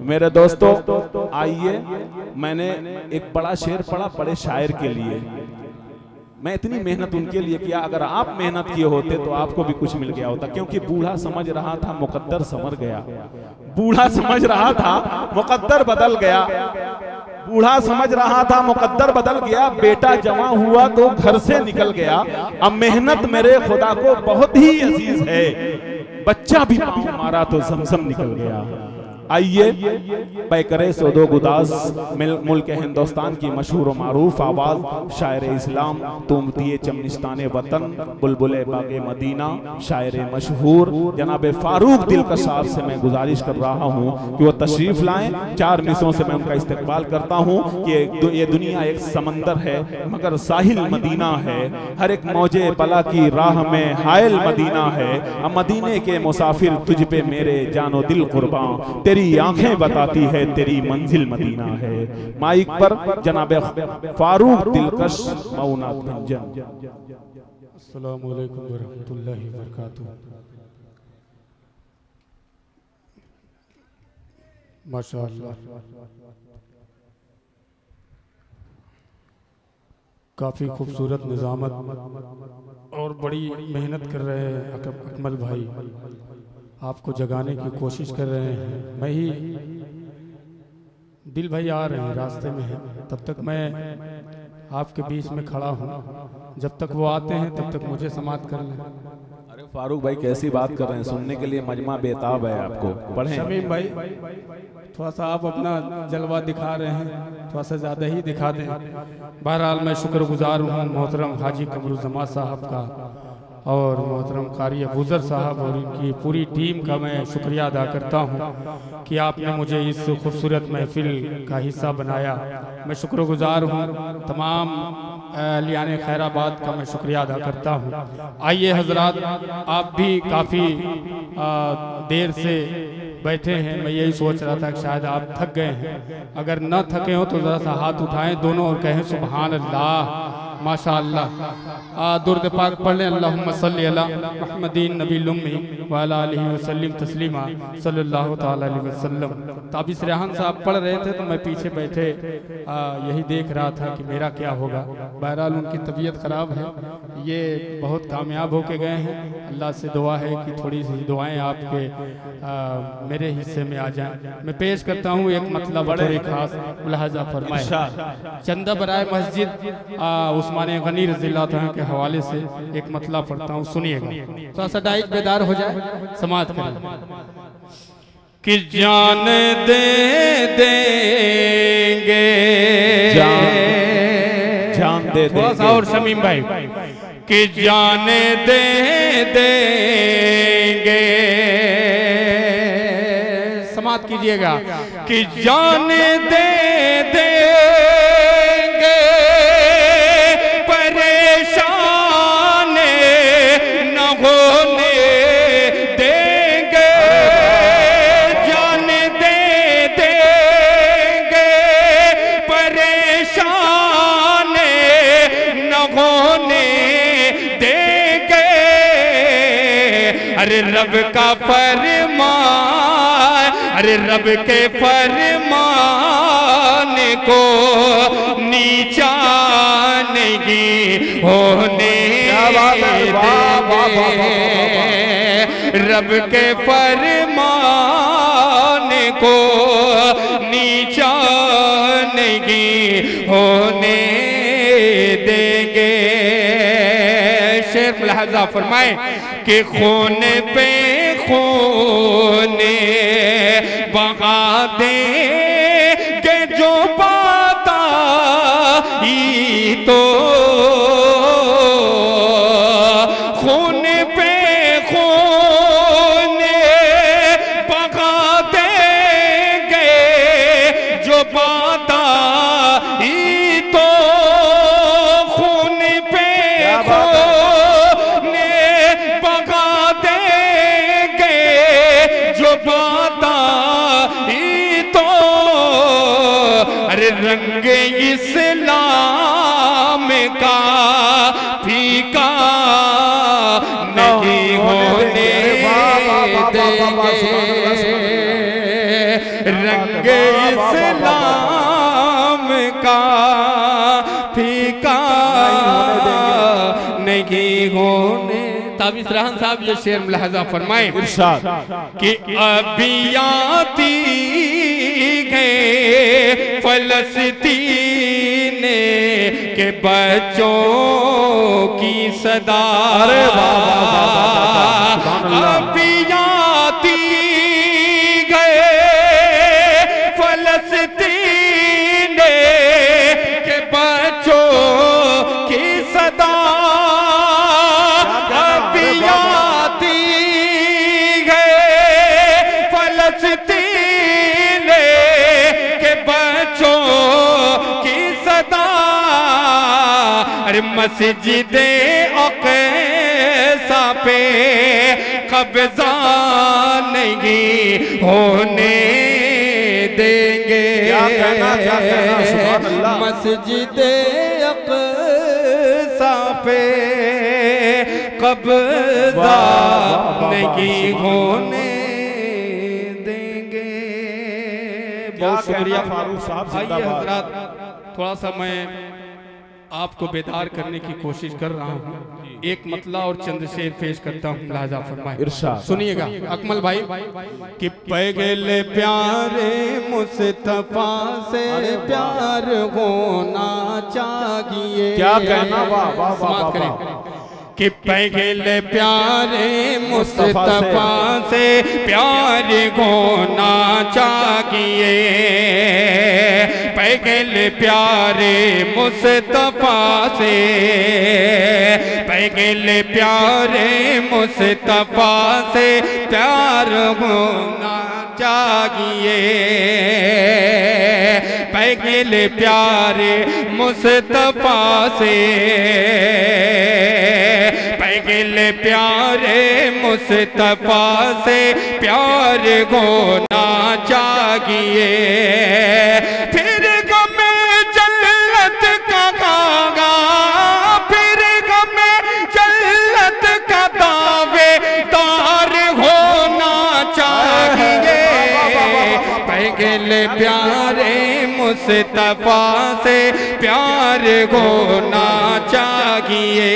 मेरे दोस्तों आइए, मैंने एक बड़ा शेर पढ़ा बड़े शायर के लिए। मैं इतनी मेहनत उनके लिए किया, अगर आप मेहनत किए होते तो आपको भी कुछ मिल गया होता। क्योंकि बूढ़ा समझ रहा था मुकद्दर संवर गया, बूढ़ा समझ रहा था मुकद्दर बदल गया, बूढ़ा समझ रहा था मुकद्दर बदल गया। बेटा जवां हुआ तो घर से निकल गया। अब मेहनत मेरे खुदा को बहुत ही अजीज है, बच्चा भी पाँव मारा तो जमजम निकल गया। आइए पैकरे सोदो गुदास मुल्क हिंदुस्तान की मशहूर मारूफ आवाज शायर इस्लाम तुम दिए चमनिस्ताने वतन बुलबुले बागे मदीना शायर मशहूर जनाब फारूक दिलकश साहब से मैं गुजारिश कर रहा हूँ कि वो तशरीफ लाएं। 4 मिसरों से मैं उनका इस्तकबाल करता हूँ कि ये दुनिया एक समंदर है मगर साहिल मदीना है, हर एक मौजे बला की राह में हायल मदीना है। अब मदीने के मुसाफिर तुझ पे मेरे जानो दिल कुर्बान, तेरी आंखें बताती है तेरी मंजिल मदीना है। माइक पर जनाब फारूक दिलकश मऊनात भंजन। अस्सलामु अलैकुम व रहमतुल्लाहि व बरकातुहू। माशाअल्लाह काफ़ी खूबसूरत निज़ामत और बड़ी मेहनत कर रहे हैं अकमल भाई, आपको जगाने की कोशिश कर रहे हैं। मैं ही दिल भाई आ रहे हैं, रास्ते में हैं, तब तक मैं आपके बीच में खड़ा हूँ, जब तक वो आते हैं तब तक मुझे समाप्त कर लें। अरे फारूक भाई कैसी बात कर रहे हैं, सुनने के लिए मजमा बेताब है। आपको पढ़ें शमीम भाई, थोड़ा सा आप अपना जलवा दिखा रहे हैं, थोड़ा सा ज़्यादा ही दिखा दें। बहरहाल मैं शुक्रगुजार हूँ मोहतरम हाजी कमरुज़्ज़मा साहब का और मोहतरम कारी अबूज़र साहब और इनकी पूरी टीम का मैं शुक्रिया अदा करता हूँ कि आपने मुझे इस खूबसूरत महफिल का हिस्सा बनाया। मैं शुक्रगुजार हूँ, तमाम लियाने खैराबाद का मैं शुक्रिया अदा करता हूँ। आइए हजरात, आप भी काफ़ी देर से बैठे हैं, मैं यही सोच रहा था कि शायद आप थक गए हैं। अगर न थके हो तो ज़रा सा हाथ उठाएं दोनों और कहें सुबहान अल्लाह माशाअल्लाह। दुर्द पाक पढ़ लें, अल्लाहुम्मा सल्ली अला मुहम्मदीन नबील उम्मी व अला आलिहि वसल्लम तस्लीमा सल्लल्लाहु तआला अलैहि वसल्लम। ताबिस रेहान साहब पढ़ रहे थे तो मैं पीछे बैठे यही देख रहा था कि मेरा क्या होगा। बहरहाल उनकी तबीयत ख़राब है, ये बहुत कामयाब होके गए हैं। अल्लाह से दुआ है कि थोड़ी सी दुआएं आपके मेरे हिस्से में आ जाएं। मैं पेश करता हूँ एक मतलब बड़े खास मुलाहजा फरमाए। चंदा बराए मस्जिद उस्माने गनी रज़ियल्लाहु अन्हु के हवाले से एक मतलब पढ़ता हूँ, सुनिएगा, थोड़ा सा डाइट बेदार हो जाए, समात करें। कि जान दे देंगे, जान दे थोड़ा सा और शमीम भाई, कि जान दे देंगे, समात कीजिएगा, कि जान दे देंगे, परेशान न होने देंगे, जान दे देंगे, परेशान न होने देंगे। अरे रब का फरमान, अरे रब के फरमान को नीचा नहीं होने दे, रब के फरमान को नीचा नहीं होने देंगे। शेर मुलाहजा फरमाए कि खून पे खून बहा देंगे जो पाता ही तो, खून पे खून बहा देंगे जो पाता ही तो, खून पे खून बहा देंगे जो पाता ही तो। अरे रंग इस्लाम का फीका नहीं होने देंगे, रंग इस्लाम का फीका नहीं होने। ताबिश रहन साहब ये शेर मुलाहजा फरमाए कि अबियाती गए फलस्तीन के बच्चों की सदा, अबियाती गए फलस्तीन के बच्चों की सदा, अबियाती गए फलस्तीन के बच्चों की सदा। अरे मस्जिदे अक़सा पे कब्जा नहीं होने देंगे, मस्जिदे अक़सा पे कब्जा नहीं होने देंगे। बहुत शुक्रिया फारूक साहब। आइए हजरात, थोड़ा सा मैं आपको बेदार करने की कोशिश कर रहा हूँ। एक मतला और चंद शेर पेश करता हूँ, लिहाजा फरमाए। सुनिएगा अकमल भाई कि पैगले प्यारे मुस्तफा से प्यार होना चाहिए। क्या कहना, वाह वाह वाह करें कि पैगले प्यारे मुस्तफा से प्यार होना चाहिए, पैगले प्यारे मुस्तफा से, पैगले प्यारे मुस्तफा से प्यार होना चाहिए, पैगले प्यारे मुस्तफा से, पैगले प्यारे मुस्तफा से प्यार होना चाहिए। फिर गमे जन्नत का गागा, फिर गमे जन्नत का दावेदार होना चाहिए, पैगले प्यारे मुस्तफा से प्यार होना चाहिए।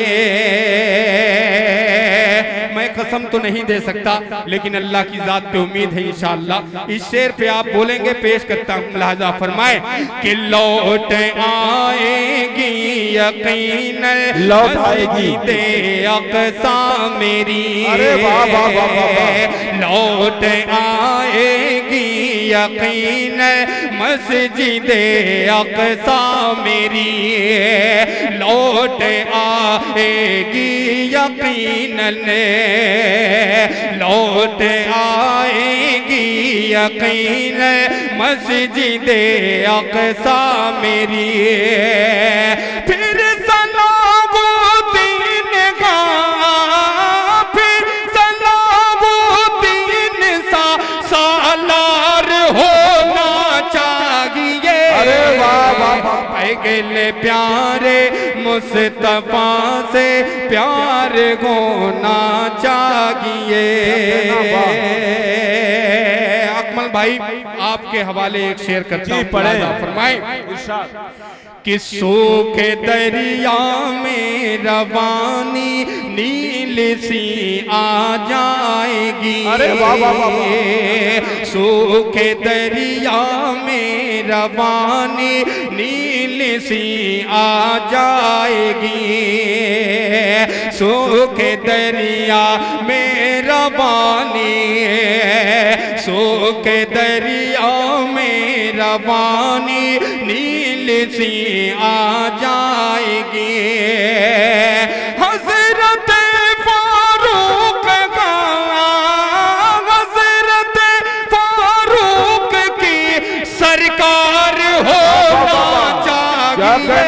मैं कसम तो नहीं दे सकता, लेकिन अल्लाह की जात पे उम्मीद है इंशाअल्लाह इस शेर पे आप बोलेंगे। पेश करता हूँ, लिहाजा फरमाए कि लौट आएगी यकीनन, लौट आएगी दे अक़सा मेरी, लौट आएगी यकीनन मस्जिदे अक़सा मेरी, लौट आएगी यकीनन, लौट आएगी यकीनन मस्जिदे अक़सा मेरी। फिर सलामुद्दीन का, फिर सलामुद्दीन सा सालार होना चाहिए, पैगले प्यारे मुस्तफा से प्यार होना चाहिए। अकमल भाई आपके हवाले एक शेर करता हूँ, फरमाए कि सूखे दरिया में रवानी नील सी आ जाएगी, सूखे दरिया में रवानी नील सी आ जाएगी, सूखे दरिया में रवानी, सूखे दरिया में रवानी नील सी आ जाएगी। हज़रत फारूक का, हज़रत फारूक की सरकार होना चाहिए,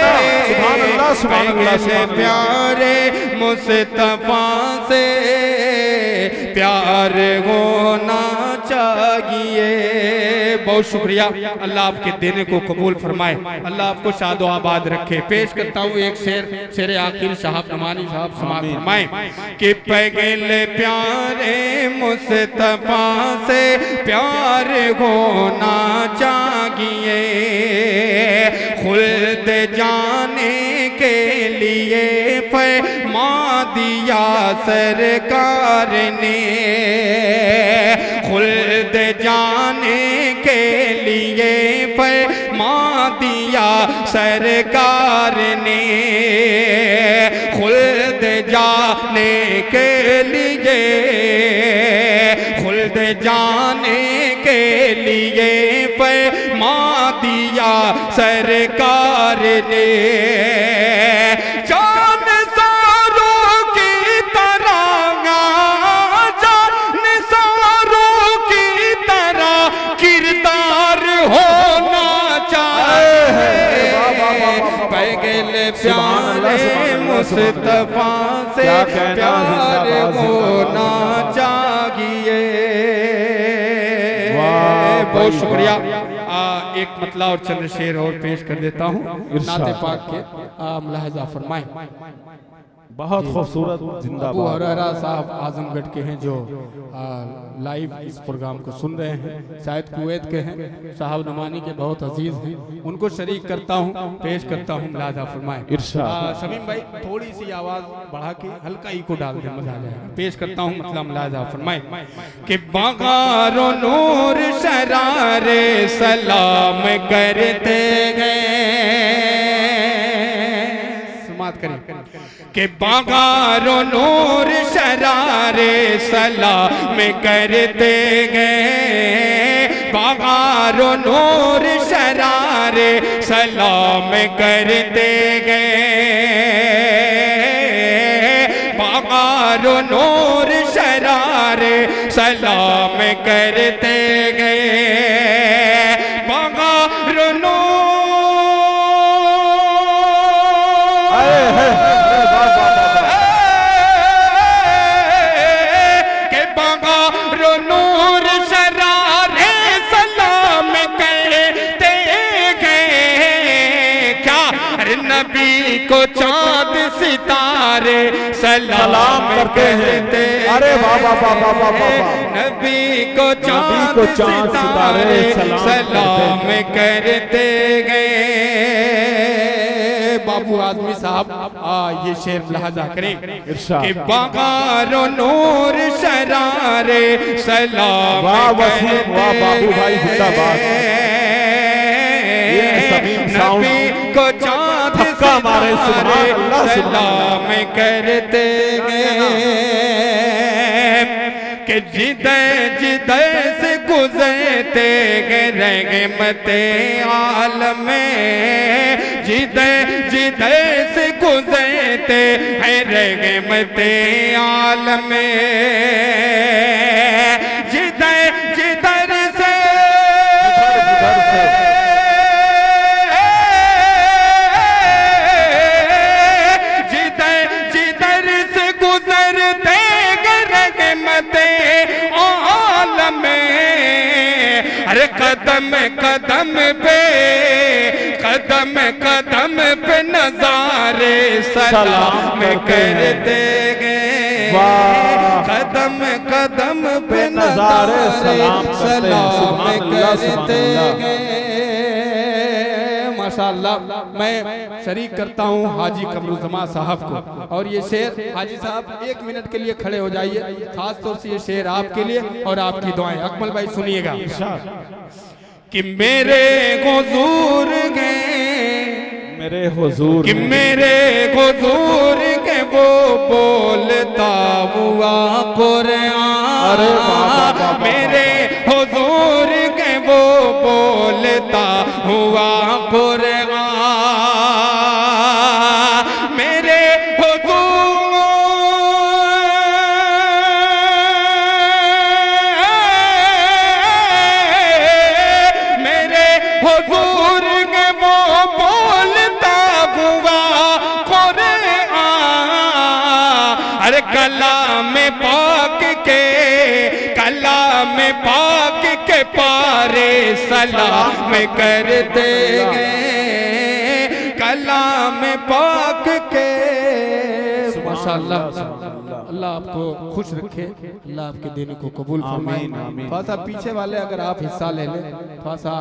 पैगल प्यारे मुस्तफा से प्यार होना चाहिए। बहुत शुक्रिया, अल्लाह आपके देने को कबूल फरमाए, अल्लाह आपको शादो आबाद रखे। पेश करता हूँ एक शेर आखिर साहब नमानी साहब समाज फरमाए कि पैगल प्यारे मुस्तफा से प्यार होना चाहिए, खुल्द जाने के लिए फरमा दिया सरकार ने, खुल्द जाने के लिए फरमा दिया सरकार ने, खुल्द जाने के लिए, खुल्द जाने के लिए फरमा दिया सरकार ने। जान सारों की तरह, जान सारों की तरह किरदार होना चाहिए, पैगल प्यारे मुस्तफा से प्यार होना चाहिए। बहुत शुक्रिया। एक मतला और चंद शेर और पेश कर देता हूँ नाते पाक के, मुलाहजा फरमाएं। बहुत खूबसूरत जिंदाबाद। अबू हुरैरा साहब आजमगढ़ के हैं जो लाइव इस प्रोग्राम को सुन रहे हैं, शायद कुवैत के हैं, साहब नमानी के बहुत अजीज हैं, उनको शरीक करता हूँ, पेश करता हूँ, मुलाहजा फरमाएं। शमीम भाई थोड़ी सी आवाज बढ़ा के हल्का ही को डाल दे, मजा आ जाएगा। पेश करता हूँ मतलब मुलाहजा फरमाएं कि बागारो नूर शरारे सलाम करते गए, समात करें कि बागारो नूर शरारे सलाम करते गए, बागारो नूर शरारे सलाम करते गए, बागारो नूर शरारे सलाम करते गए, बागारो नूर को चांद सितारे सलाम करते, अरे बाबा बाबा बाबा, नबी को चांद सितारे सलाम करते गए। बाबू आजमी साहब ये शेर मुलाहजा करें कि बागारो नूर शरारे सलाम बाबू भाई जिंदाबाद। नबी को चांद सितारे सलाम करते गए कि जिधर जिधर से गुजरते गए रहमते आलम में, जिधर जिधर से गुजरते हैं रहमते आलम में, जिधर जिधर से अरे कदम कदम पे, कदम कदम पे नजारे सलाम करते गए, कदम कदम पे नजारे सलाम करते गए। माशाअल्लाह, मैं शरीक करता हूँ हाजी कमरुज़्ज़मा साहब को, और ये शेर हाजी साहब 1 मिनट के लिए खड़े हो जाइए, खास तौर से ये शेर आपके लिए और आपकी दुआएं। अकमल भाई सुनिएगा कि मेरे हुजूर गए, मेरे हुजूर कि मेरे हुजूर के वो बोलता हुआ कुरान, अरे बाबा मेरे हुजूर के वो बोलता हुआ कुरान, मेरे हुजूर मेरे हुजूर के वो बोलता हुआ कलाम पाक के, कलाम पाक के पारे सलाम करते गए, कलाम पाक के। माशाअल्लाह, अल्लाह आपको खुश रखे, अल्लाह आपके दिन को कबूल फरमाए। थोड़ा सा पीछे वाले अगर आप हिस्सा ले लें, थोड़ा सा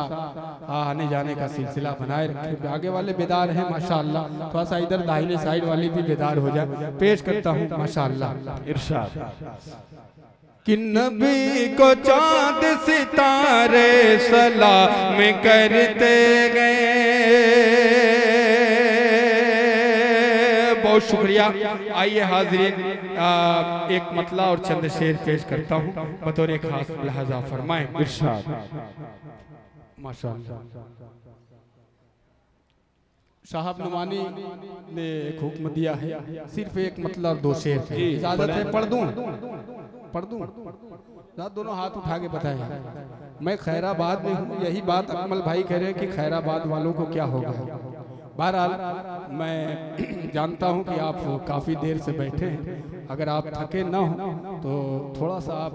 आने जाने का सिलसिला बनाए रखें। आगे वाले बेदार हैं माशाअल्लाह, थोड़ा सा इधर दाहिने साइड वाले भी बेदार हो जाए। पेश करता हूँ माशाअल्लाह इरशाद कि नबी को चांद सितारे सलाम करते गए। बहुत शुक्रिया। आइए हाज़रीन, एक मतला और चंद शेर पेश करता हूँ, बतौर एक खास लिहाजा फरमाएं। इरशाद माशाअल्लाह। साहब नुमानी ने एक हुक्म दिया है, सिर्फ एक मतला और दो शेर। इजाजत है पढ़ दूं? पढ़ दूं? दोनों हाथ उठा के बताएं। मैं खैराबाद में हूँ, यही बात अकमल भाई कह रहे हैं कि खैराबाद वालों को क्या होगा। बहरहाल मैं जानता हूं कि आप काफ़ी देर से बैठे हैं, अगर आप थके ना हो तो थोड़ा सा आप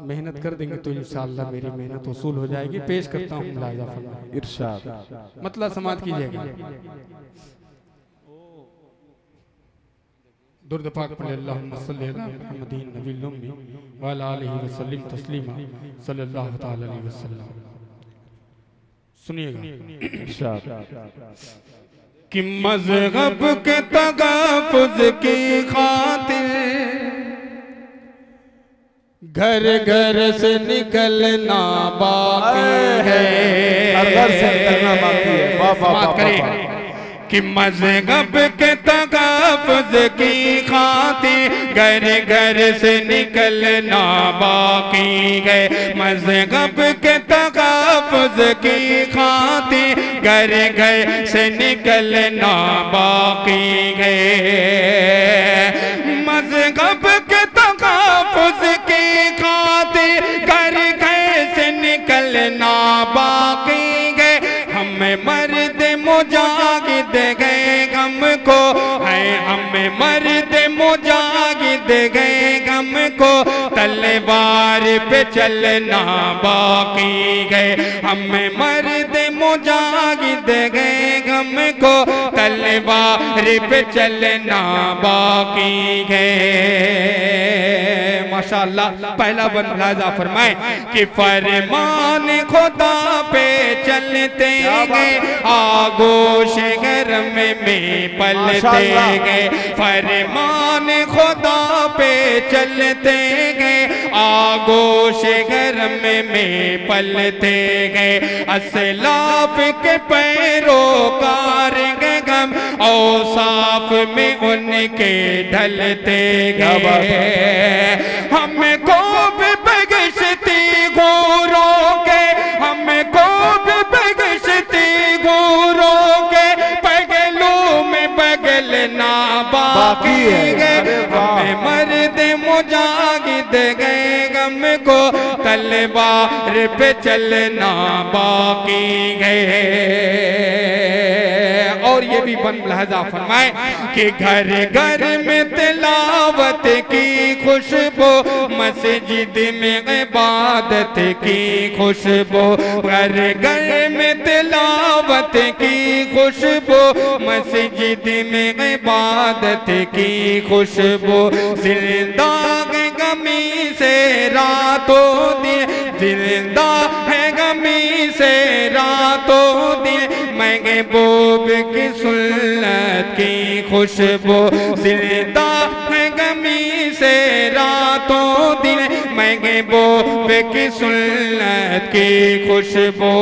मेहनत कर देंगे तो इंशाअल्लाह मेरी मेहनत वसूल हो जाएगी। पेश करता हूं मुलाहिजा फरमाएं। इरशाद मतलब समात कीजिएगा। दुरूद पाक पढ़े, अल्लाहुम्मा सल्ली अला मुहम्मदिन नबील उम्मी व अला आलिहि व सल्लिम तस्लीमा सल्लल्लाहु तआला अलैहि वसल्लम। सुनिएगा कि मज़हब के तगाफुज़ की खातिर घर घर से निकलना बाकी है, घर से निकलना बाकी है। बात करें कि मज़हब के तगाफुज़ की खातिर घर घर से निकलना बाकी है। मज़हब के तगाफुज़ की खातिर घर घर से निकलना बाकी है। मज़हब के तगाफुज़ की खातिर घर घर से निकलना बाकी है। हमें मर्द मुजाहिद गए गम को है, हमें मर्द मुजाहिद गए गम को तलवार पे चलना बाकी गए। हमें मर्द मुजाहिद गए गम को तलवार पे चलना बाकी गए। माशाअल्लाह। पहला बंदा फरमाए कि फरमान खुदा पे चलते गए, आगोश गरम में पलते गए। फरमान खुदा पे चलते गए, आगोश गरम में पलते गए। असलाफ के पैरोकार गम औसाफ में उनके ढलते गए। हमें खूब बख्शती गोरों के, हमें खूब बख्शती गोरों के पगलों में बगलना बाकी है। हमें मर्द मुजाहिद गए गम को तलवार पे चलना बाकी है। और ये भी बन लहजा फरमाए कि घर घर में तिलावत की खुशबू, मस्जिद में इबादत की खुशबू। घर घर में तिलावत की खुशबू, मस्जिद में इबादत की खुशबू। जिंदा है गमी से रातों दिन, जिंदा है गमी से रातों दिन। महबूब की सुन्नत की खुशबू, जिंदा है गमी से रातों दिन। महबूब की सुन्नत की खुशबू।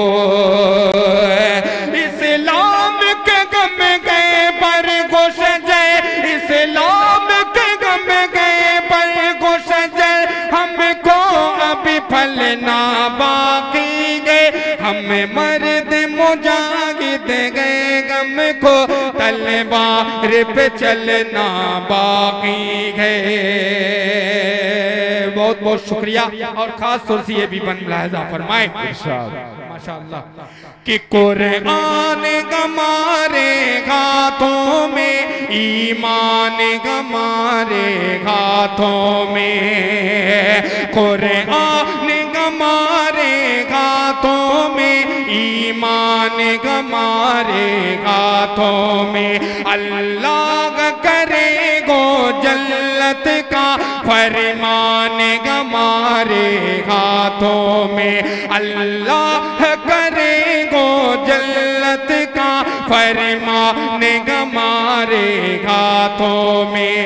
इस्लाम के गम गए पर खुश जाए, इस्लाम के गम गए पर खुश जाए। हमको अभी फलना बाकी गए, हमें मर्द मुजाहिद गए गम को तलवार पे चलना बाकी है। बहुत बहुत शुक्रिया। और खास तौर से ये भी बन लहजा फरमाए माशाअल्लाह। कि कुरान हमारे हाथों में, ईमान हमारे हाथों में, कुरान हमारे हाथों में, ईमान हमारे हाथों में। अल्लाह करे गो जन्नत का फरमान हमारे हाथों में, अल्लाह करे गो जन्नत का फरमान हमारे हाथों में।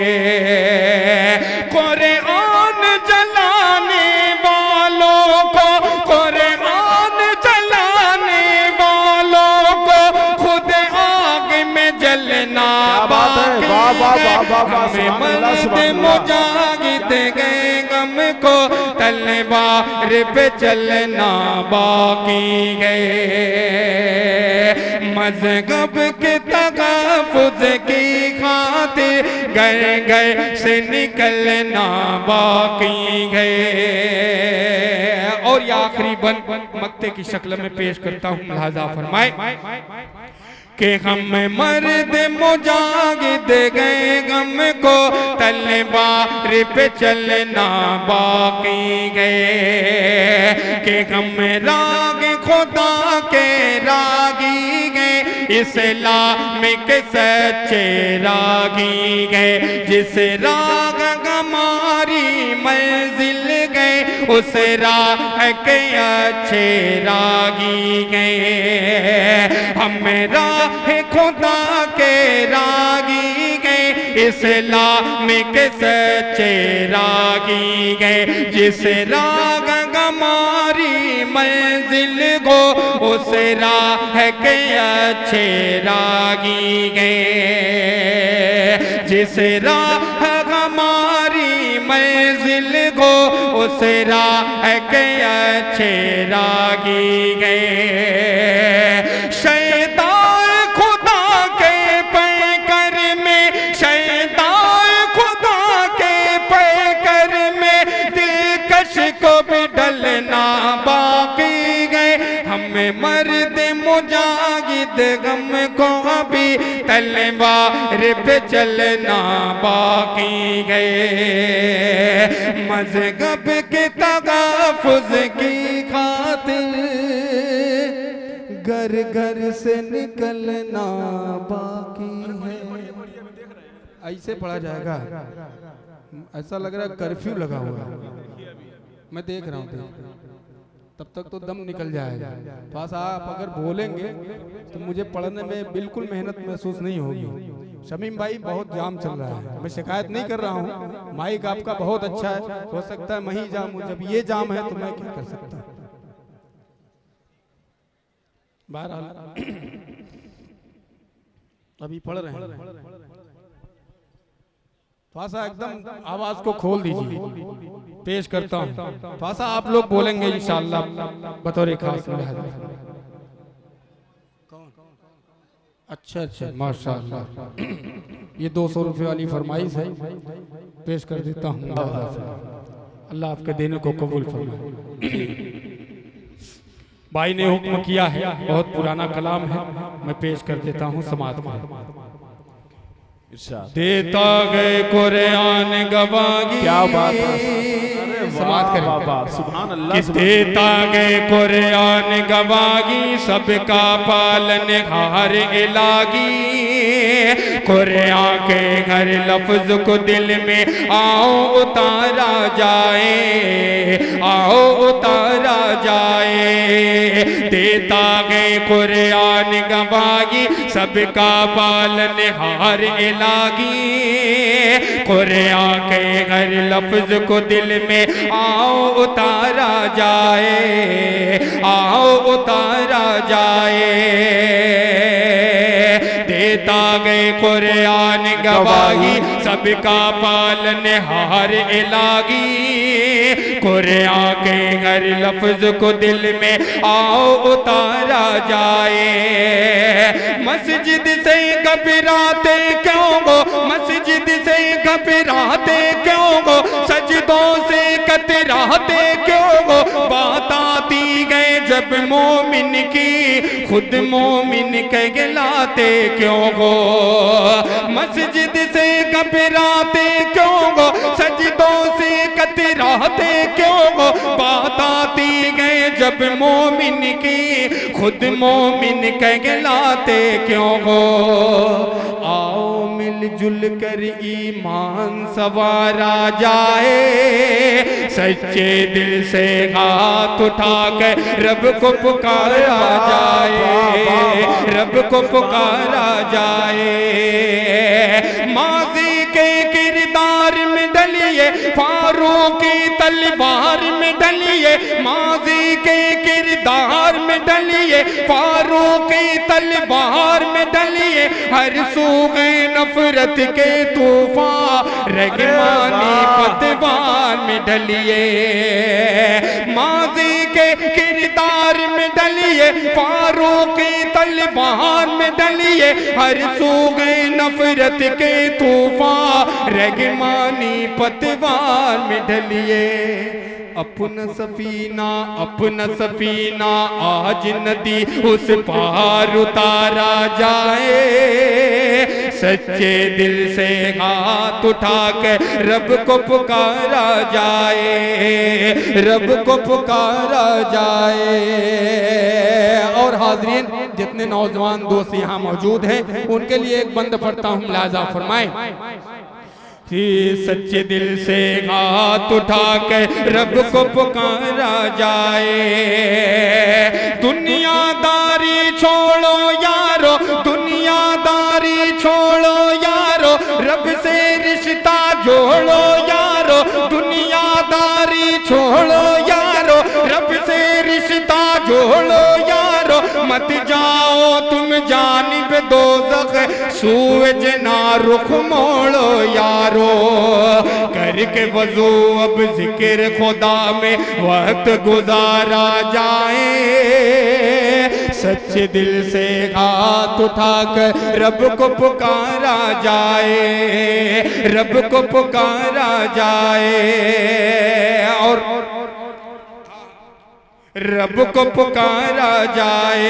कुरान जलाने वालों को, कुरान जलाने वालों को खुद आग में जलना बाकी है। मर्द मुजाहिद गए गम को तलवार पे चलना बाकी गए। मज़हब के तहफ़्फ़ुज़ की खातिर घर घर से निकलना बाकी गए। और ये आखिरी बंद मक्ते की शक्ल में पेश करता हूँ, लिहाजा फरमाए कि हम मर्द मुजाहिद गए गम को तलवार पे चलना बाकी गए। कि हम राग खुदा के रागी गए, इस्लाम के सच्चे रागी गए। जिस राग हमारी मंजिल गए, उस राह के अच्छे रागी गए। हम राह खुदा के रागी गए, इस्लाम के सच्चे रागी गए। जिस राग हमारी मंजिल को, उस राह के अच्छे रागी गए। जिस राह हमारी मंजिल को, उस राह के अच्छे रागी गए। शैतान खुदा के पैकर में, शैतान खुदा के पैकर में दिलकश को भी डलना बाकी गए। हमें मर्द मुजाहिद गम को अभी तलवार पे चलना बाकी गए। मज़हब के तहफ़्फ़ुज़ की खातिर घर घर से निकलना बाकी है। ऐसे पढ़ा जाएगा, ऐसा लग रहा है कर्फ्यू लगा हुआ है। मैं देख रहा हूँ, तब तक तो दम निकल जाएगा। थोड़ा सा आप अगर बोलेंगे तो मुझे पढ़ने में बिल्कुल मेहनत महसूस नहीं होगी। शमीम भाई बहुत जाम चल रहा है, मैं शिकायत नहीं कर रहा हूँ, माइक आपका बहुत अच्छा है, हो सकता है मैं ही जाम हूँ। जब ये जाम है तो मैं क्या कर सकता हूँ। बहरहाल अभी पढ़ रहे हैं, थोड़ा सा एकदम आवाज को खोल दीजिए, पेश करता हूँ। थोड़ा सा आप लोग बोलेंगे इंशाअल्लाह बतौर खास। अच्छा अच्छा माशाअल्लाह, ये 200 रुपये वाली फरमाइश है, पेश कर देता हूँ। अल्लाह आपके देने को कबूल फरमाए। भाई ने हुक्म किया है, बहुत पुराना कलाम है, मैं पेश कर देता हूँ समाज में। देता गए कुरान गवाही, क्या बात है, समाज करें सुभान अल्लाह। देता गए कुरान गवाही, सबका पालन हार इलाही। कुरान के हर लफ्ज को दिल में आओ उतारा जाए, आओ उतारा जाए। देता गए कुरान गवाही, सबका पालन हार इलाही। कुरान के हर लफ्ज को दिल में आओ उतारा जाए, आओ उतारा जाए। देता गए कुरान गवाही, सबका पालन हार इलाही। कुरान के हर लफ्ज को दिल में आओ उतारा जाए। मस्जिद से घबराते क्यों गो, मस्जिद से घबराते क्यों गो, सजदों से कतराते क्यों गो। बात आती गए जब मोमिन की खुद मोमिन कहलाते क्यों गो, मस्जिद से घबराते क्यों गो, सजदों से कतराते क्यों गो, बात आती गए जब मोमिन की खुद मोमिन कहलाते क्यों गो। आओ मिलजुल कर ईमान सवारा जाए, सच्चे दिल से हाथ उठा कर रब को पुकारा जाए, रब को पुकारा जाए। माज़ी के किरदार में डलिए, फारूक की तलवार में डलिए, माज़ी के किरदार में डलिए, फारूक की तलवार में डलिए, हर सूगे नफरत के तूफान रहमानी पतवार में डलिए। माज़ी के किरदार में डलिए, फारूक की तलवार में डलिए, हर सूगे नफरत के तूफान रहमानी पतवार में डलिए। अपना सफीना आज नदी उस पार उतारा जाए, सच्चे दिल से हाथ उठा के रब को पुकारा जाए, रब को पुकारा जाए। और हाज़रीन, जितने नौजवान दोस्त यहाँ मौजूद हैं उनके लिए एक बंद पढ़ता हूँ, मुलाज़ा फरमाएं। सच्चे दिल से हाथ उठा के रब को पुकारा जाए। दुनियादारी छोड़ो यारो, दुनियादारी छोड़ो यारो, रब से रिश्ता जोड़ो यारो, दुनियादारी छोड़ो यारो, रब से रिश्ता जोड़ो यारो। मत जाओ तुम जानिब दोज़ख, सूए जना रुख मोड़ो यारो। करके वजू अब जिक्र खुदा में वक्त गुजारा जाए, सच्चे दिल से हाथ उठाकर रब को पुकारा जाए, रब को पुकारा जाए। और रब को पुकारा जाए।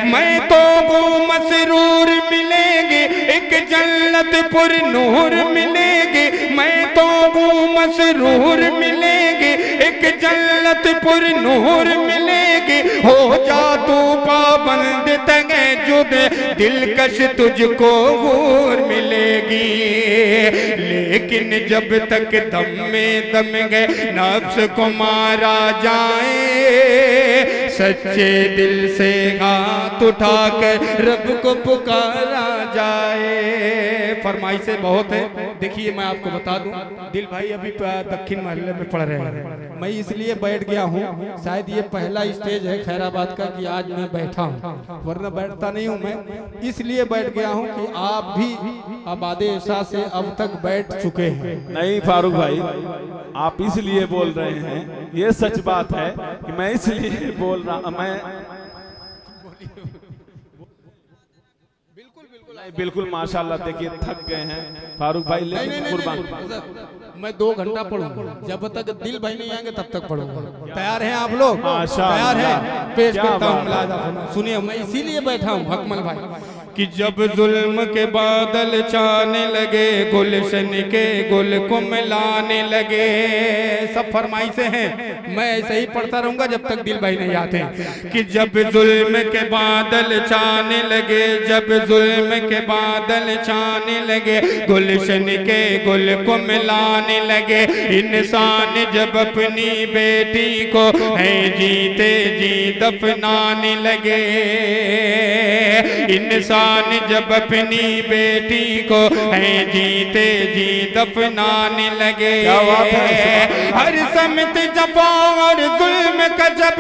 मैं तो वो मसरूर मिलेगी, एक जन्नत पुर नूर मिलेगी। मैं तो वो मसरूर मिलेगी, एक जन्नत पुर नूर मिलेगी। हो जा तू पाबंद तगे जुद, दिलकश तुझको हूर मिलेगी। लेकिन जब तक दम में दम गए नफ्स को मारा जाए, सच्चे दिल से हाथ उठाकर रब को पुकारा जाए। फरमाइशें बहुत है। देखिए मैं आपको बता दूं, दिल भाई अभी दक्षिण महल्ले में पढ़ रहे हैं, मैं इसलिए बैठ गया हूं। शायद ये पहला स्टेज है खैराबाद का कि आज मैं बैठा हूं, वरना बैठता नहीं हूं। मैं इसलिए बैठ गया हूं कि आप भी आबादे ऐसा से अब तक बैठ चुके हैं। नहीं फारूक भाई, आप इसलिए बोल रहे हैं, ये सच बात है कि मैं इसलिए बोल रहा, मैं बिल्कुल माशाल्लाह। देखिए थक गए हैं फारूक भाई, लेकिन कुर्बान मैं 2 घंटा पढ़ूंगा, जब तक दिल भाई नहीं आएंगे तब तक पढ़ूंगा। तैयार हैं आप लोग? तैयार हैं? पेश करता हूँ, सुनिए। मैं इसीलिए बैठा हूँ हकमल भाई कि जब जुल्म के बादल छाने लगे, गुलशन के गुल को मिलाने लगे। सब फरमाइशें हैं, मैं ऐसे ही पढ़ता रहूंगा जब तक दिल भाई नहीं आते। कि जब जुल्म के बादल छाने लगे, जब जुल्म के बादल छाने लगे, गुलशन के गुल को मिलाने लगे। इंसान जब अपनी बेटी को है जीते जी दफनाने लगे, इंसान जब अपनी बेटी को है जीते जी दफनाने लगे। हर समत जफा और जुल्म का जब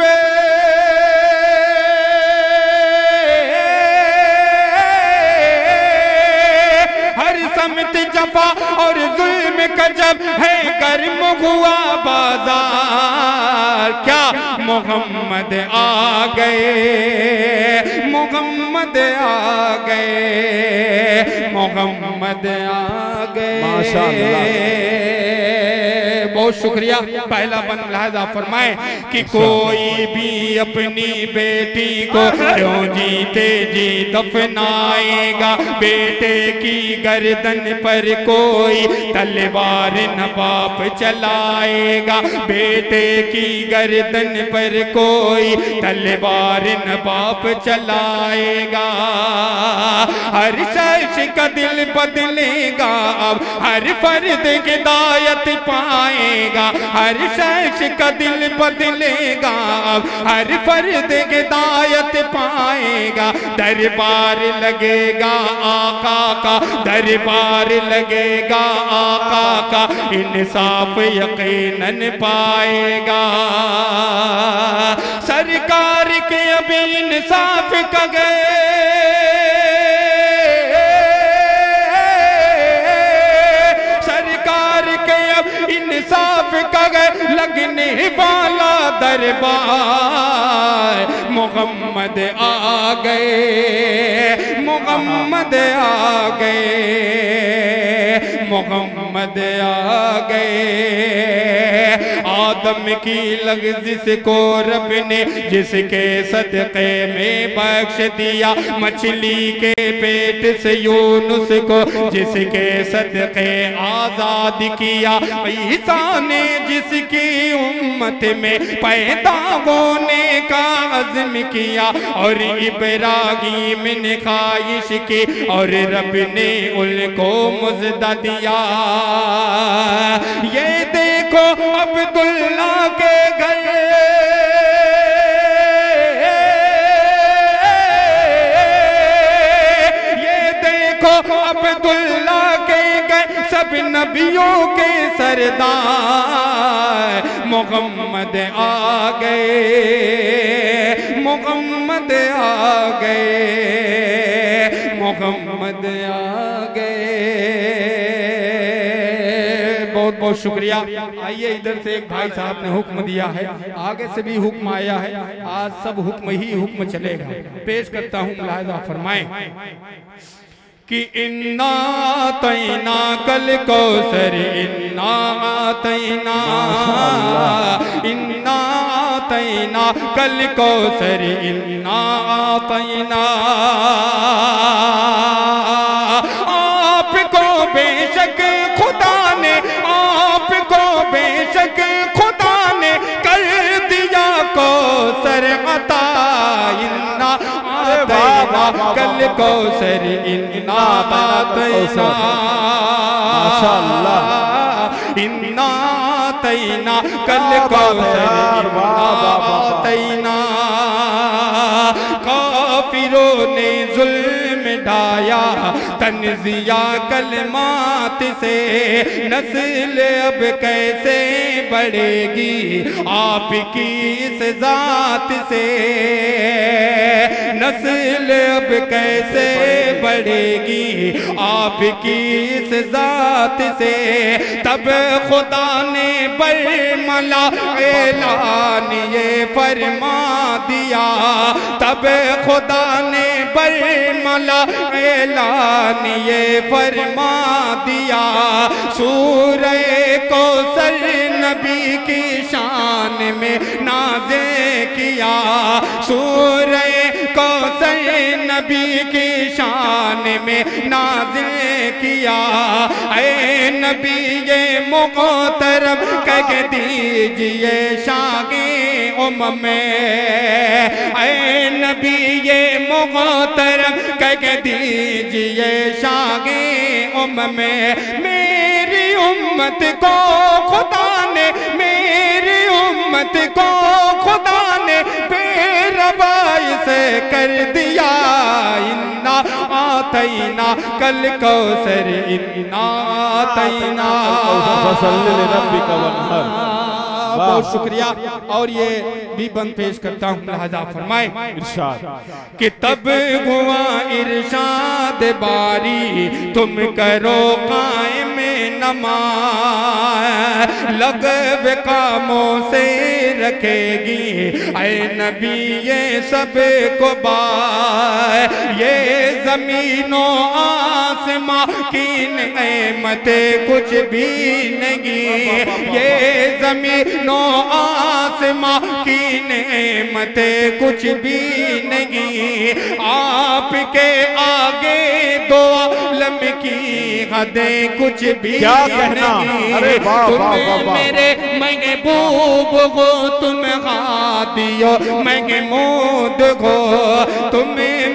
समत जफा और जुल्म का जब है गर्म हुआ बाजार, क्या मोहम्मद आ गए, मोहम्मद आ गए, मोहम्मद आ गए। माशाअल्लाह, बहुत शुक्रिया। पहला बन लिहाजा फरमाए कि कोई भी अपनी बेटी को क्यों जीते जी दफनाएगा, बेटे की गर्दन पर कोई तलवार न बाप चलाएगा, बेटे की गर्दन पर कोई तलवार न बाप चलाएगा। हर शख्स का दिल बदलेगा, अब हर फर्द हिदायत पाएगा, हर शख्स का दिल बदलेगा, अब हर फर्द हिदायत पाएगा। दरबार लगेगा आका का, दरबार लगेगा आका का, इंसाफ यकीनन पाएगा। सरकार के अब इंसाफ का गए, सरकार के अब इंसाफ का गए लगने वाला दरबार, मोहम्मद आ गए, मोहम्मद आ गए, मोहम्मद आ गए। आदम की लग़्ज़ को रब ने जिसके सदक़े में बख्श दिया, मछली के पेट से यूनुस को जिसके सदक़े आज़ाद किया, ईसा ने जिसकी उम्मत में पैदा होने का अज़्म किया, और इब्राहीम ने ख्वाहिश की और रब ने उनको मुज़्ज़ा दिया। ये देखो अब्दुल्ला के घर, ये देखो अब्दुल्ला के घर, सब नबियों के सरदार, मोहम्मद आ गए, मोहम्मद आ गए, मोहम्मद आ गए। बहुत बहुत शुक्रिया। आइए इधर से एक भाई साहब ने हुक्म दिया है, आगे से भी हुक्म आया है, आज सब हुक्म ही हुक्म चलेगा। पेश करता हूँ, मुलाहिज़ा फरमाएं कि इन्ना तैना कल कौसर, इन्ना तैना, इन्ना तैना कल कौसर, इन्ना तैना। आपको बेशक खुदा ने, आपको बेशक खुदा ने कर दिया कौसर अता, इन्ना तैना कल कौसर, इन्ना तैना, माशाअल्लाह, इन्ना तैना कल कौसर, इन्ना तैना। काफिरों ने जुल्म ढाया तंज़िया कलमात से, नस्ल अब कैसे बढ़ेगी आपकी इस ज़ात से, नस्ल अब कैसे बढ़ेगी आपकी इस ज़ात से। तब खुदा ने बरमला ऐलान ये फरमा दिया, तब खुदा ने बरमला ऐलान ये फरमा दिया। सूरह कौसर नबी की शान में नाज़िल किया, सूरह कौसर नबी की शान में नाज़िल किया। ऐ नबी ये मुक़तरम कह दीजिए शागे उम्म में, ऐ नबी ये मुक़तरम कह दीजिए शागे उम्म में। मेरी उम्मत को खुदा ने, मेरी उम्मत को खुदा ने बेरवाई से कर दिया। इन्ना आतैना कल कौसर, इन्ना आतैना। बहुत शुक्रिया। और ये भी बंद पेश करता हूँ, लिहाजा फरमाए इरशाद कि तब हुआ इरशाद बारी, तुम करो कायम नमाज लगब कामों से रखेगी ऐ नबी ये सब को बाय। ये ज़मीनों आसमां की नेमत कुछ भी नहीं, ये ज़मीनों आसमां की नेमत कुछ भी नहीं। आपके आगे दो आलम की हदें कुछ भी नहीं। अरे तुम मेरे महबूब हो, तुम हादियो महमूद हो। तुम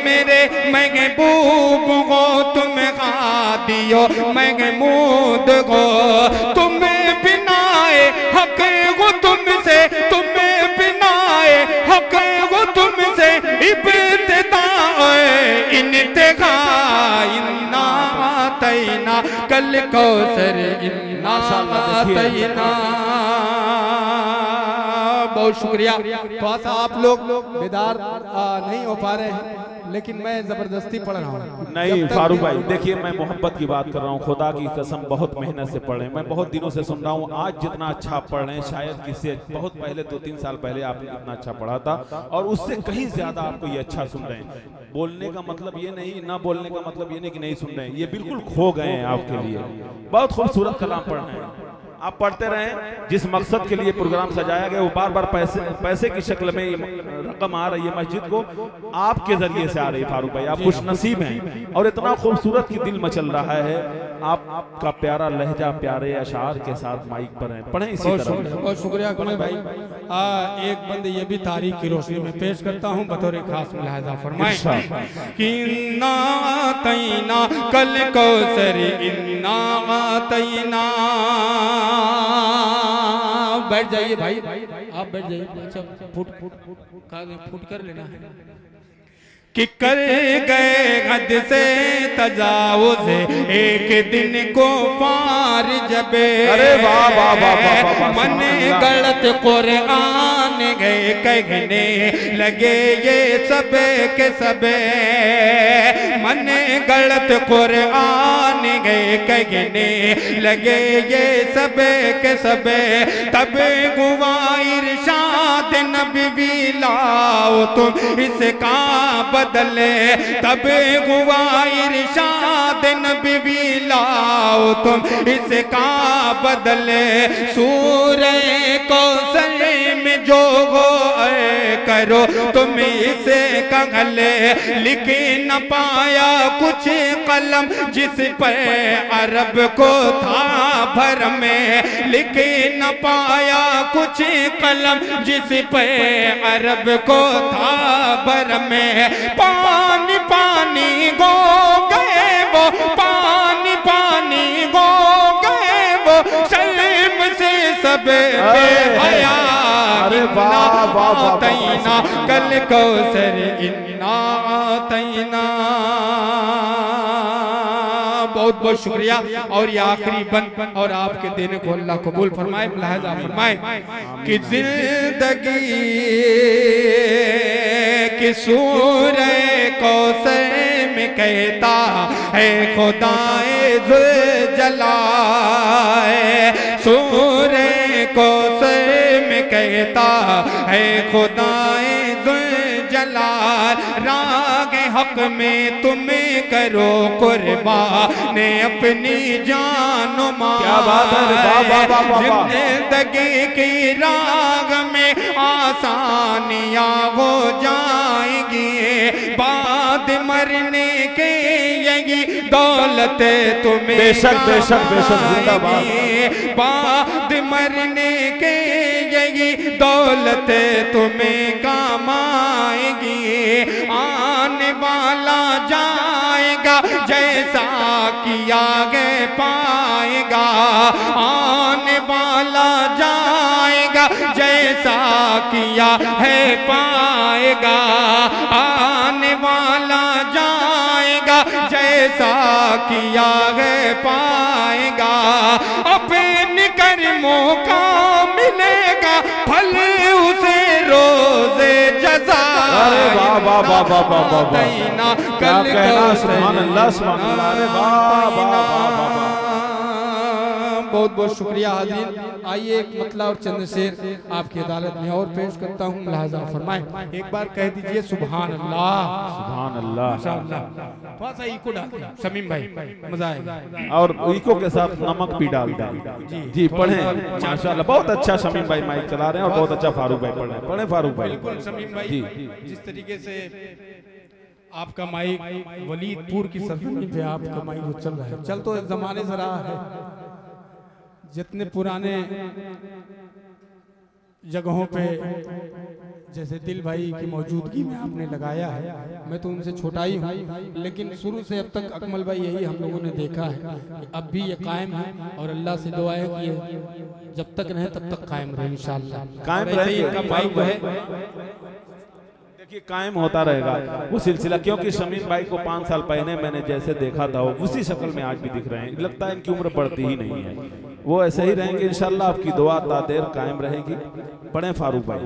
मेरे महबूब हो, तुम हादियो महमूद हो। तुम बिनाए हक हो तुमसे, तुम बिनाए हक हो तुमसे इब्तिदा इंतहा। इन्ना आतैना कल कौसर इन्ना आतैना। बहुत शुक्रिया। थोड़ा सा आप लोग बेदार नहीं हो पा रहे हैं, लेकिन मैं जबरदस्ती पढ़ रहा हूँ। नहीं फारूक भाई देखिए, मैं मोहब्बत की बात कर रहा हूँ, खुदा की कसम बहुत मेहनत से पढ़ रहे हैं। मैं बहुत दिनों से सुन रहा हूँ, आज जितना अच्छा आप पढ़ रहे हैं शायद किसी बहुत पहले 2-3 साल पहले आपने इतना अच्छा पढ़ा था, और उससे कहीं ज्यादा आपको ये अच्छा सुन रहे हैं। बोलने का मतलब ये नहीं, ना बोलने का मतलब ये नहीं कि नहीं सुन रहे हैं, ये बिल्कुल खो गए हैं आपके लिए। बहुत खूबसूरत कलाम पढ़ रहे हैं, आप पढ़ते रहें। जिस मकसद के लिए प्रोग्राम सजाया गया वो बार बार पैसे की शक्ल में रकम आ रही है मस्जिद को, आपके जरिए से आ रही है फारूक भाई। आप खुश नसीब हैं, और इतना खूबसूरत की दिल मचल रहा है। आपका प्यारा लहजा प्यारे अशार के साथ माइक पर है, पढ़ें इसी तरह। बहुत शुक्रिया गुने भाई। एक बंद ये भी तारीख की रोशनी में पेश करता हूँ, बतौर खास मुलाहिजा फरमाएं कि इन्ना आतैना कल कौसर इन्ना आतैना। बैठ जाइए भाई, आप बैठ जाइए। अच्छा फुट कर लेना है कि कर गए हद से तजावुज़ एक दिन को पार जबे। अरे वाह वाह वाह वाह, मन गलत कुरान गए कहने लगे ये सबे के सबे। मन गलत कुरान गए कहने लगे ये सबे के सबे। तब हुआ इरशाद नबवी लाओ तुम इसका बदले। तब हुआ इरशाद नबवी लाओ तुम इसका बदले। सूरह कौसर में जो हो करो तुम इसे कहले। लिख न पाया कुछ कलम जिस पर अरब को था भर में। लिख न पाया कुछ कलम जिस पर अरब को था भर में। पानी पानी हो गए वो, पानी पानी हो गए वो शर्म से सब बेहया। इन्ना आतैना कल कौसर इन्ना आतैना। बहुत बहुत शुक्रिया। और ये आखिरी बंद और आपके देने को अल्लाह कबूल फरमाए, मुलाहिजा फरमाए कि जिंदगी कि सूरह कौसर में कहता है खुदाए ज़ुलजलाल। सूरह कौसर में कहता है खुदाए ज़ुलजलाल। राग हक में तुम करो कुर्बान अपनी जान माल। क्या बात है, वाह वाह वाह वाह। जिंदगी की राग में आसानियां हो जाएंगी। बाद मरने के यही दौलत तुम्हें बेशक बेशक बेशक जिंदाबाद। बाद मरने के यही दौलत तुम्हें काम आएगी। आने वाला जाएगा जैसा किया गे पाएगा। आने वाला जाएगा जैसा किया है पाएगा। आने वाला जाएगा जैसा किया है पाएगा। अपने कर्मों का मिलेगा फल उसे रोज़े जज़ा। अरे वाह वाह वाह वाह वाह वाह, क्या कहना, सुभान अल्लाह सुभान अल्लाह। अरे वाह वाह वाह वाह। बहुत बहुत शुक्रिया हाज़रीन। आइए एक मतला और चंद शेर आपकी अदालत में और पेश करता हूँ, मुलाहजा फरमाएं। एक बार कह दीजिए सुभान अल्लाह। सुभान अल्लाह। माशाअल्लाह। थोड़ा सा इको डाल दें शमीम भाई, मजा आएगा। और इको के साथ नमक भी डाल दें। जी पढ़ें माशाअल्लाह, बहुत अच्छा शमीम भाई माइक चला रहे हैं और बहुत अच्छा फारूक भाई पढ़ रहे हैं। पढ़ें फारूक भाई। बिल्कुल शमीम भाई जी, जिस तरीके से आपका माइक वलीदपुर की सरजमी पे आपका माइक वो चल रहा है, चल तो एक जमाने से रहा है। जितने पुराने जगहों पे जैसे दिल भाई की मौजूदगी में आपने लगाया है, मैं तो उनसे छोटा ही हूँ, लेकिन शुरू से अब तक अकमल भाई यही हम लोगों ने देखा है, अब भी ये कायम है और अल्लाह से दुआ है कि ये जब तक रहे तब तक कायम रहे इंशाअल्लाह। कायम रहेगा माइक जो है देखिए कायम होता रहेगा वो सिलसिला, क्योंकि शमीम भाई को 5 साल पहले मैंने जैसे देखा था वो उसी शक्ल में आज भी दिख रहे हैं। लगता है इनकी उम्र बढ़ती ही नहीं है, वो ऐसे ही रहेंगे इंशाल्लाह। आपकी दुआ तादेर कायम रहेगी। पढ़ें फारूक भाई,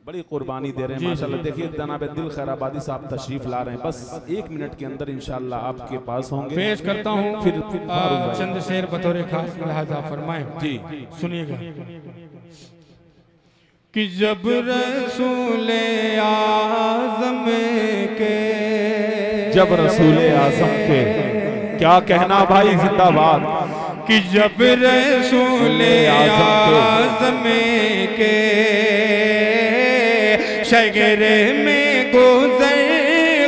बड़ी कुर्बानी दे रहे हैं माशाल्लाह। देखिए जनाब दिल खैराबादी साहब तशरीफ ला रहे हैं, बस 1 मिनट के अंदर इंशाल्लाह आपके पास होंगे। पेश करता हूँ फिर चंद शेर बतौर खास मुलाहजा फरमाएं जी, सुनिएगा। कि जब रसूले आज़म के, जब रसूले आज़म के, क्या कहना भाई जिंदाबाद। कि जब रसूले आज़म के शगरे में गुज़र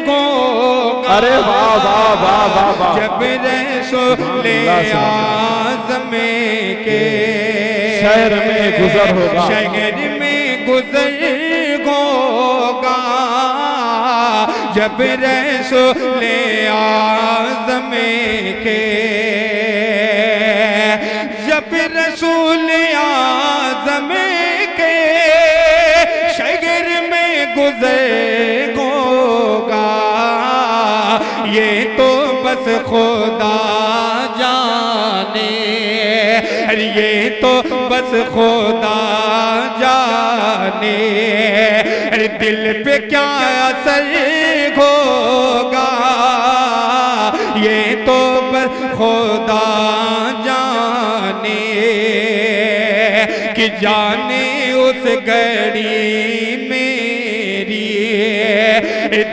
होगा। अरे वाह वाह वाह वाह वाह। जब रसूले आज़म के शहर में गुज़र होगा, शहर में गुज़र होगा। जब रसूले आज़म के, जब रसूले आज़म के शहर में गुज़र होगा। ये तो बस खुदा जाने, ये तो बस खुदा जाने। अरे दिल पे क्या असर होगा, ये तो बस खुदा जाने। कि जाने उस घड़ी मेरी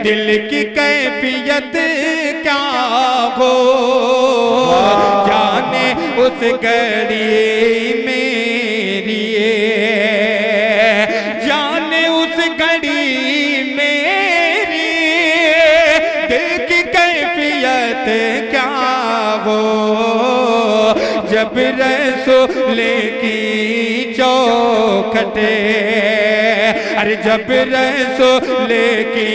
दिल की कैफियत क्या हो, जाने उस घड़ी मेरी, जाने उस घड़ी मेरी दिल की कैफियत क्या हो। जब रसूले की चौखटे, अरे जब रसूले की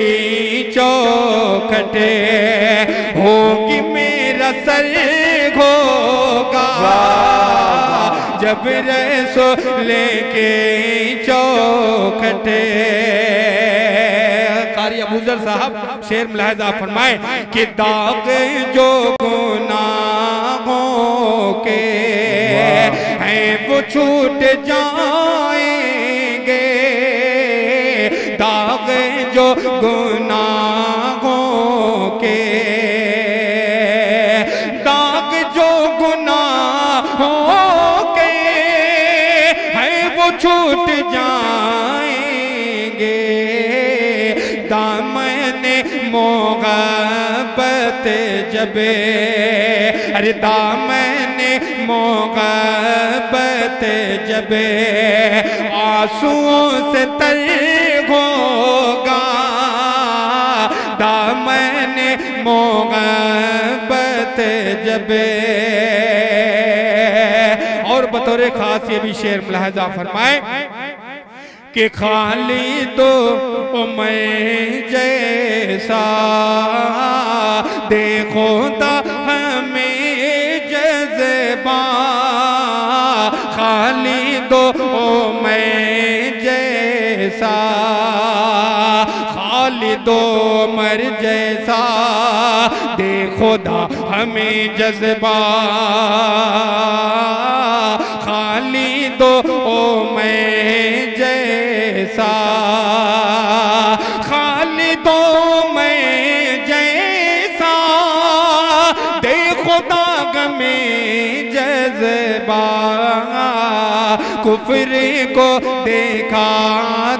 चौखटे होगी मेरा सर होगा। जब रसूले की चौखटे, कारी अबूजर साहब शेर मुलाहजा फरमाए। कि दाग जो गुनाहों के हैं वो छूट जाएंगे। दाग जो गुनाहों के, दाग जो गुनाहों के हैं वो छूट जाएंगे। दामने मोहब्बत जबे, अरे दामने मोहब्बत जबे आंसुओं से तर होगा। दामने मोहब्बत जबे। और बतौर खास ये भी शेर मुलाहजा फरमाए। कि खाली तो मैं जैसा देखो ता हमें जज़्बा। खाली दो मैं जैसा, खाली दो मर जैसा देखो दा हमें जज़्बा। खाली दो मैं जैसा, खाली दो मैं जैसा देखो दाग में जैसा। ज़ेबा कुफ्र को देखा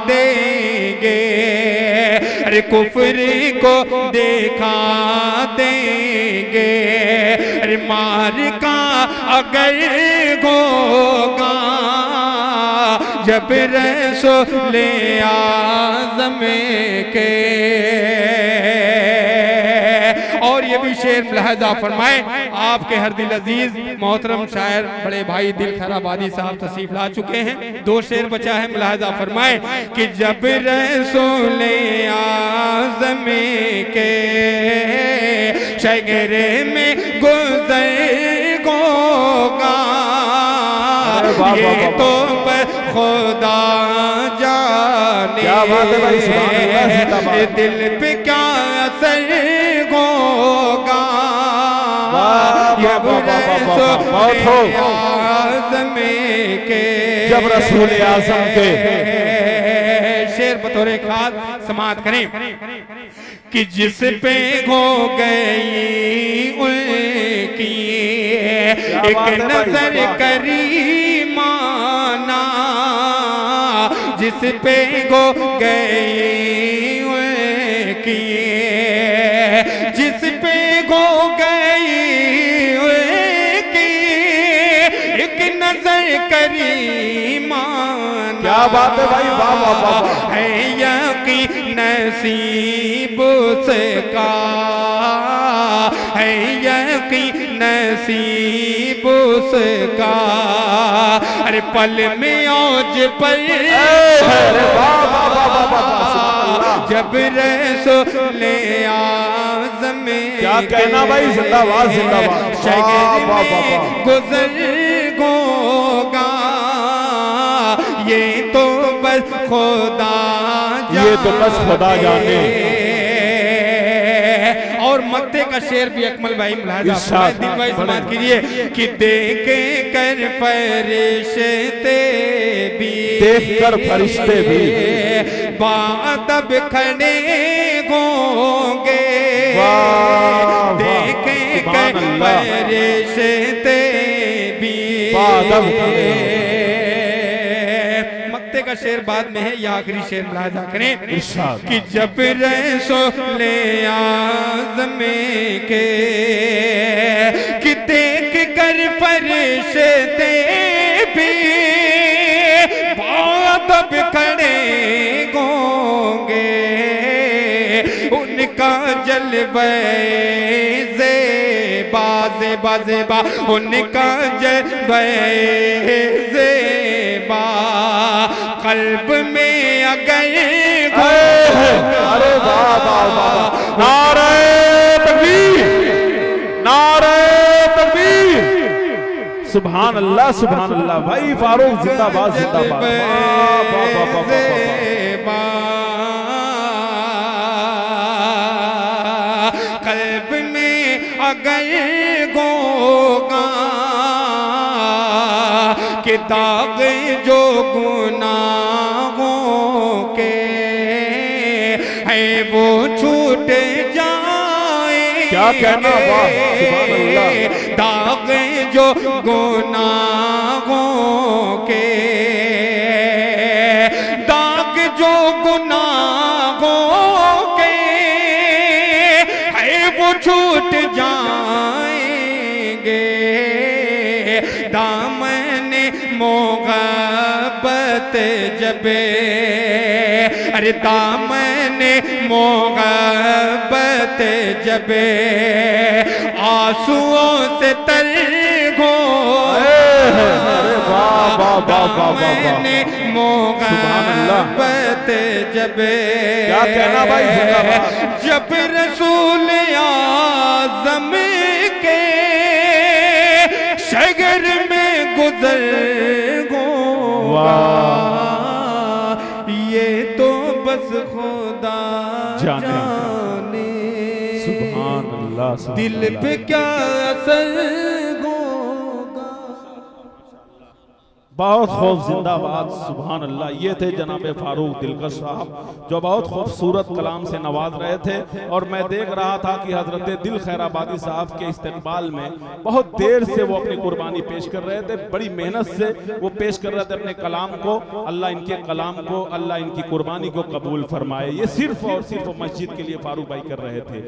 देंगे, अरे कुफ्र को देखा देंगे, अरे मार का अगर होगा जब रसूल आज़म के। और ये भी शेर मुलाहजा फरमाए, आपके हर दिल अजीज मोहतरम शायर बड़े भाई दिल खैराबादी साहब तशरीफ ला चुके हैं। दो शेर बचा है, मुलाहजा फरमाए कि जब रसूल आज़म के शगरे में गुज़र होगा, ये तो खुदा जाने क्या बात है भाई, सुभान अल्लाह, जिंदाबाद। दिल पे क्या असर होगा आज़म के, जब रसूल आज़म के। शेर बतौर खास समात करें कि जिस पे हो गई उनकी एक नजर करीमाना, जिस पे हो गई उनकी, जिस पे हो गई उनकी एक नजर करीमाना। क्या बात है भाई, वाह वाह वाह। है यकीन नसीब उसका, है यकीन नसीब उसका, अरे पल में औज पर जब रसूल आज़म क्या कहना भाई, जिंदाबाद जिंदाबाद। शगेर में गुज़र होगा, ये तो बस खुदा जाने, ये तो बस खुदा जाने। और मक्ते का शेर भी अकमल भाई मुलाहिजा दिल भाई समात कीजिए कि देखे कर फरिश्ते भी, देख कर फरिश्ते भी बादब खड़े होंगे, देखे कर फरिश्ते भी बादब खड़े। का शेर बाद में है, या आखिरी शेर मुलाहिजा करें कि जब रसूल आज़म के कि देख कर फरिश्ते भी बादब खड़े होंगे, उनका जलवे ज़ेबा ज़ेबा ज़ेबा, उनका जलवे ज़ेबा कल्ब में अगर हो। अरे वाह वाह वाह, नारे तकबीर, नारे तकबीर, सुभान अल्लाह सुभान अल्लाह। भाई फारूक जिंदाबाद जिंदाबाद। कल्ब में अगर होगा कि दाग जो गुनाहों के है वो छूट जाए, क्या कहना, वाह सुभान अल्लाह। दाग जो गुनाहों के, दाग जो गुनाहों के है वो छूट जाएंगे, दामन मोहब्बत जबे, अरे दामन मोहब्बत जबे आंसुओं से तर हो, दामन मोहब्बत जबे। क्या कहना भाई, जब रसूल आज़म के शगर में गुज़र होगा, ये तो बस खुदा जाने। सुभान अल्लाह, दिल पे क्या असर होगा। बहुत खूब, जिंदाबाद, सुभान अल्लाह। ये थे जनाब फारूक दिलकश साहब, जो बहुत खूबसूरत कलाम से नवाज रहे थे। और मैं देख रहा था कि हजरत दिल खैराबादी साहब के इस्तेकबाल में बहुत देर से वो अपनी कुर्बानी पेश कर रहे थे, बड़ी मेहनत से वो पेश कर रहे थे अपने कलाम को। अल्लाह इनके कलाम को, अल्लाह इनकी कुर्बानी को कबूल फरमाए। ये सिर्फ और सिर्फ मस्जिद के लिए फारूक भाई कर रहे थे।